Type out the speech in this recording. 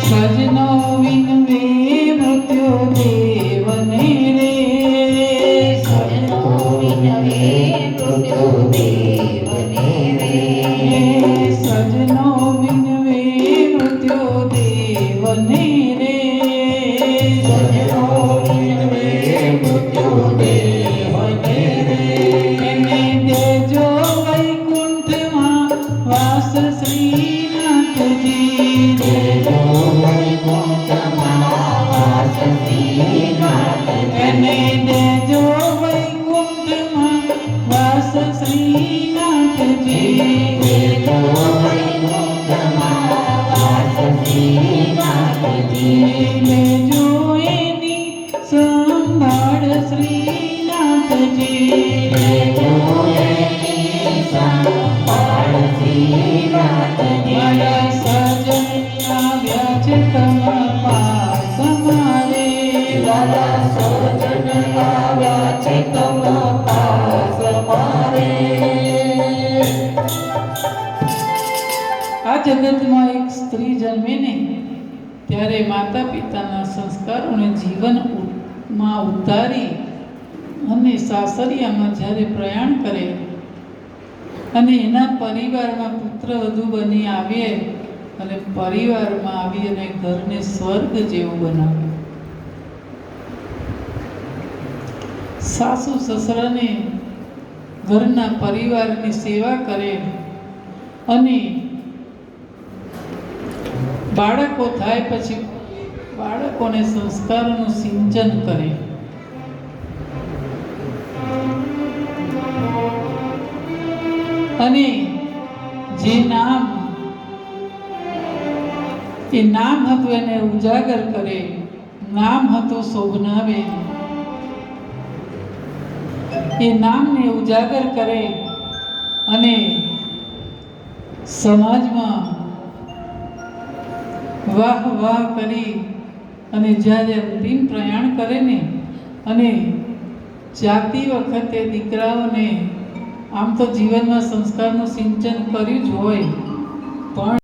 સજનો વિનવે મૃત્યુ દેવને રે, સજનો વિનવે મૃત્યુ દેવને રે, સજનો વિનવે મૃત્યુ દેવને રે, સજનો વિનવે મૃત્યુ દેવને રે, એને દેજો વૈકુંઠમાં વાસ શ્રીનાથજી રે, દેજો વૈકુંઠમાં વાસ શ્રીનાથજી, એને દેજો વૈકુંઠમાં વાસ શ્રીનાથજી, દેજો વૈકુંઠમાં વાસ શ્રીનાથજી, લેજો એની સંભાળ શ્રીનાથજી, દેજો એની સંભાળ શ્રીનાથજી, મારા સજન આવ્યા છે તમારા પાસ મારે, દાદા સજન આવ્યા છે તમારા પાસ મારે. આ જગતમાં એક સ્ત્રી જન્મે ને ત્યારે માતા પિતાના સંસ્કારોને જીવનમાં ઉતારી અને સાસરિયામાં જ્યારે પ્રયાણ કરે અને એના પરિવારમાં પુત્ર વધુ બની આવે અને પરિવારમાં આવી અને ઘરને સ્વર્ગ જેવું બનાવે. સાસુ સસરાને ઘરના પરિવારની સેવા કરે અને બાળકો થાય પછી બાળકોને સંસ્કારોનું સિંચન કરે. અને જે નામ હતું એને ઉજાગર કરે, નામ હતું શોભનાવે, એ નામને ઉજાગર કરે અને સમાજમાં વાહ વાહ કરી અને જ્યારે અંતિમ પ્રયાણ કરે ને અને જાતી વખતે દીકરાઓને આમ તો જીવનમાં સંસ્કારનું સિંચન કર્યું જ હોય પણ